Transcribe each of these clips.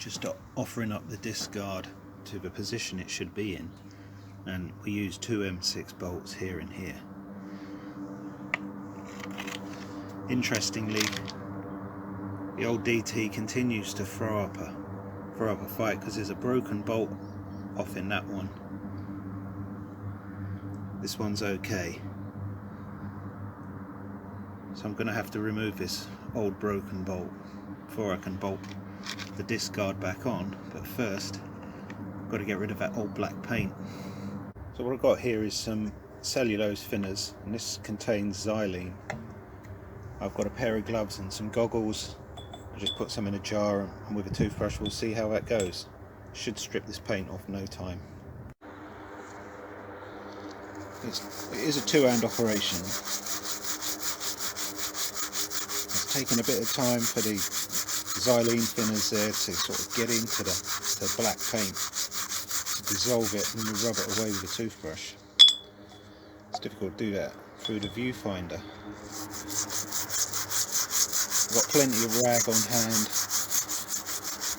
just offering up the disc guard to the position it should be in, and we use two M6 bolts here and here. Interestingly, the old DT continues to throw up a fight because there's a broken bolt off in that one. This one's okay, so I'm going to have to remove this old broken bolt before I can bolt the disc guard back on. But first I've got to get rid of that old black paint. So what I've got here is some cellulose thinners, and this contains xylene. I've got a pair of gloves and some goggles. I'll just put some in a jar, and with a toothbrush we'll see how that goes. Should strip this paint off no time. It is a two-hand operation. It's taken a bit of time for the xylene thinners there to sort of get into the black paint, to dissolve it, and then we rub it away with a toothbrush. It's difficult to do that through the viewfinder. I've got plenty of rag on hand,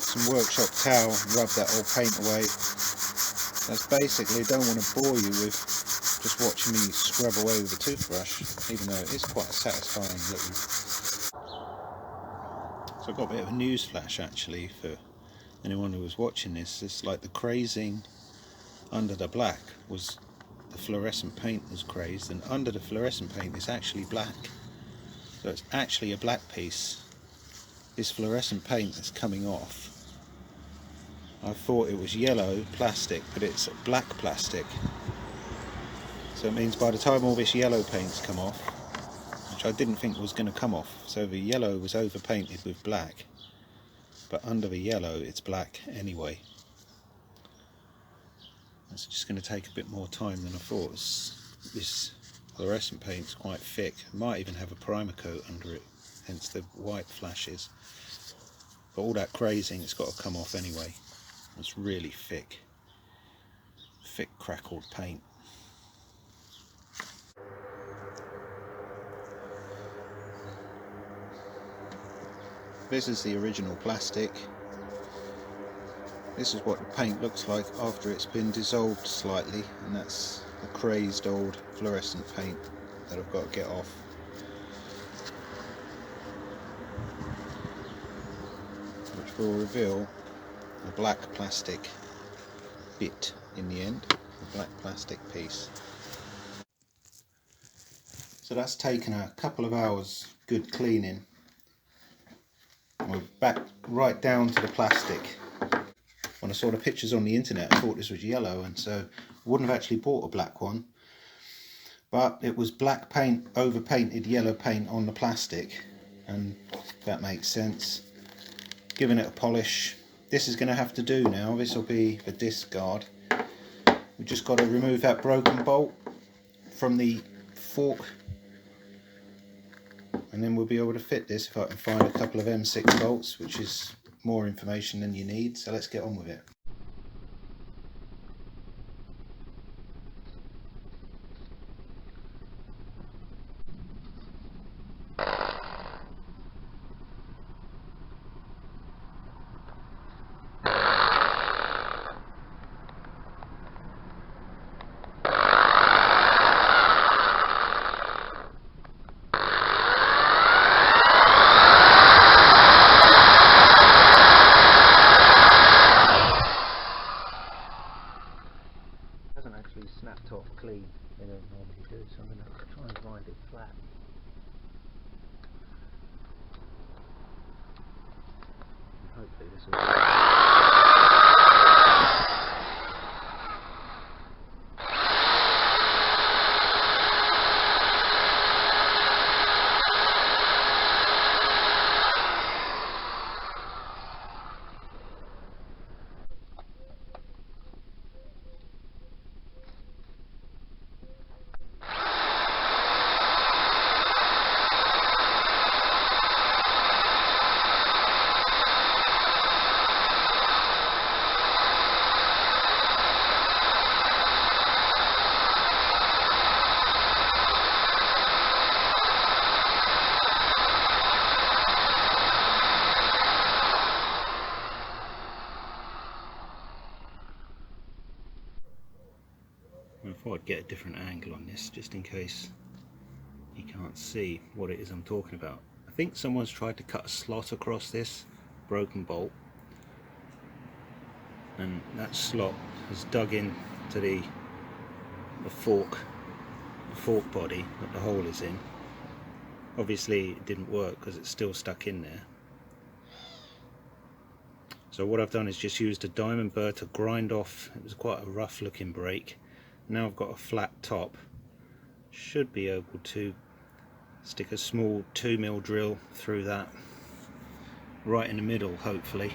some workshop towel, rub that old paint away. That's basically, don't want to bore you with just watching me scrub away with a toothbrush, even though it is quite a satisfying little. So I've got a bit of a news flash actually for anyone who was watching this. It's like the crazing under the black was the fluorescent paint was crazed, and under the fluorescent paint is actually black. So it's actually a black piece. This fluorescent paint is coming off. I thought it was yellow plastic, but it's black plastic. So it means by the time all this yellow paint's come off, which I didn't think was going to come off, so the yellow was overpainted with black, but under the yellow it's black anyway. It's just going to take a bit more time than I thought. This fluorescent paint's quite thick. It might even have a primer coat under it, hence the white flashes. But all that crazing, it's got to come off anyway. It's really thick crackled paint. This is the original plastic. This is what the paint looks like after it's been dissolved slightly, and that's the crazed old fluorescent paint that I've got to get off. Which will reveal a black plastic bit in the end, a black plastic piece. So that's taken a couple of hours good cleaning. And we're back right down to the plastic. When I saw the pictures on the internet, I thought this was yellow, and so I wouldn't have actually bought a black one. But it was black paint, overpainted yellow paint on the plastic, and that makes sense. Giving it a polish. This is going to have to do now. This will be the disc guard. We've just got to remove that broken bolt from the fork, and then we'll be able to fit this if I can find a couple of M6 bolts, which is more information than you need, so let's get on with it. Actually snapped off clean, they don't normally do, so I'm going to try and grind it flat. And hopefully this will... thought I'd get a different angle on this just in case you can't see what it is I'm talking about. I think someone's tried to cut a slot across this broken bolt, and that slot has dug into the fork body that the hole is in. Obviously it didn't work because it's still stuck in there. So what I've done is just used a diamond burr to grind off. It was quite a rough looking break. Now I've got a flat top. Should be able to stick a small 2mm drill through that, right in the middle hopefully.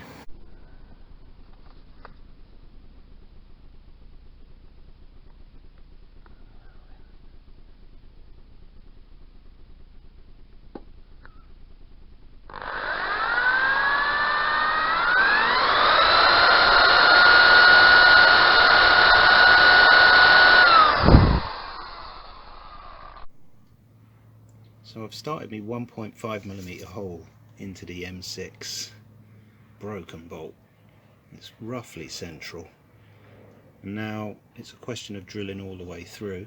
So I've started my 1.5mm hole into the M6 broken bolt. It's roughly central. And now it's a question of drilling all the way through.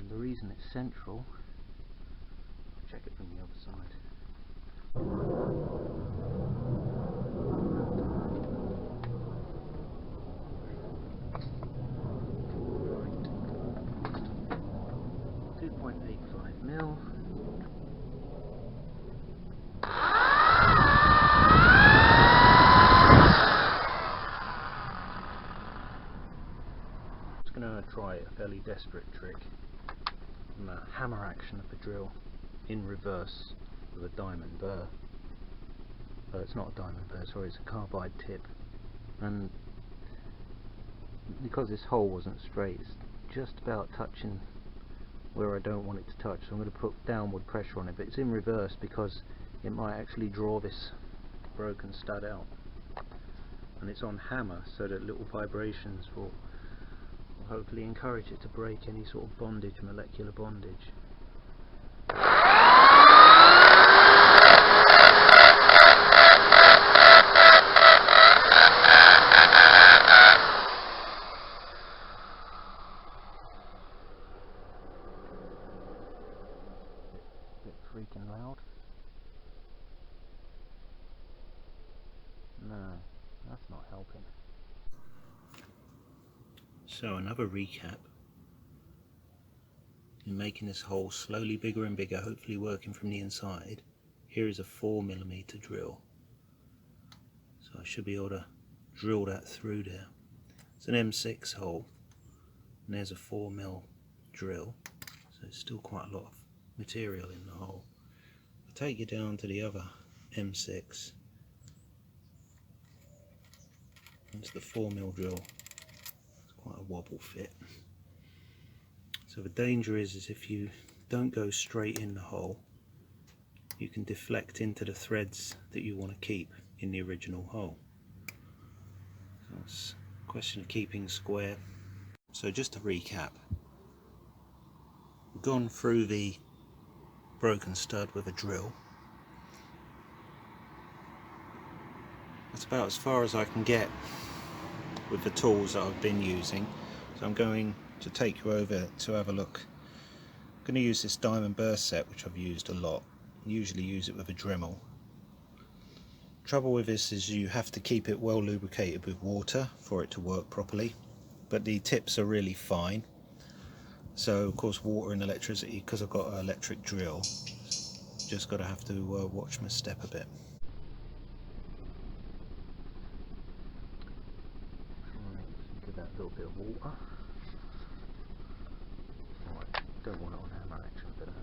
The reason it's central, I'll check it from the other side. Right. 2.85mm. Just going to try a fairly desperate trick. The hammer action of the drill in reverse with a diamond burr. It's not a diamond burr, sorry, it's a carbide tip. And because this hole wasn't straight, it's just about touching where I don't want it to touch, so I'm going to put downward pressure on it, but it's in reverse because it might actually draw this broken stud out. And it's on hammer, so that little vibrations will hopefully encourage it to break any sort of bondage, molecular bondage. Bit freaking loud. No, that's not helping. So another recap. In making this hole slowly bigger and bigger, hopefully working from the inside, here is a 4mm drill. So I should be able to drill that through there. It's an M6 hole, and there's a 4mm drill, so it's still quite a lot of material in the hole. I'll take you down to the other M6. That's the 4mm drill. Quite a wobble fit. So the danger is if you don't go straight in the hole, you can deflect into the threads that you want to keep in the original hole. So it's a question of keeping square. So just to recap, we've gone through the broken stud with a drill. That's about as far as I can get with the tools that I've been using. So I'm going to take you over to have a look. I'm going to use this diamond burr set, which I've used a lot. I usually use it with a Dremel. Trouble with this is you have to keep it well lubricated with water for it to work properly, but the tips are really fine. So of course water and electricity, because I've got an electric drill, just got to have to watch my step a bit. Don't want it on hammer action for that.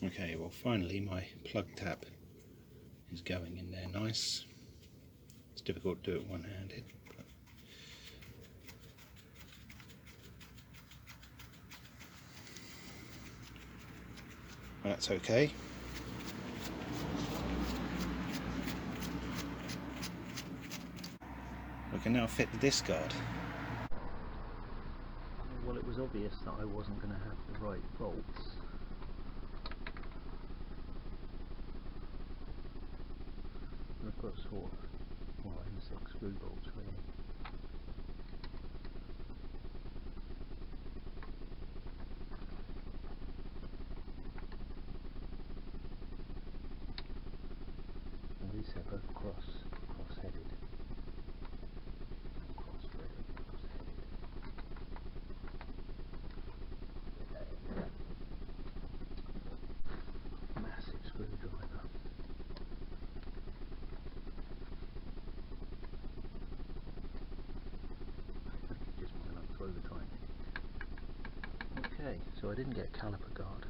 Okay, well finally my plug tab is going in there nice. It's difficult to do it one-handed. Well, that's okay. We can now fit the disc guard. Well, it was obvious that I wasn't going to have the right bolts. I've got sort of, well, M6 screw bolts really. And these are both cross-headed. Cross-threaded, cross-headed. Massive screwdriver. Just want to throw the time. Okay, so I didn't get a caliper guard.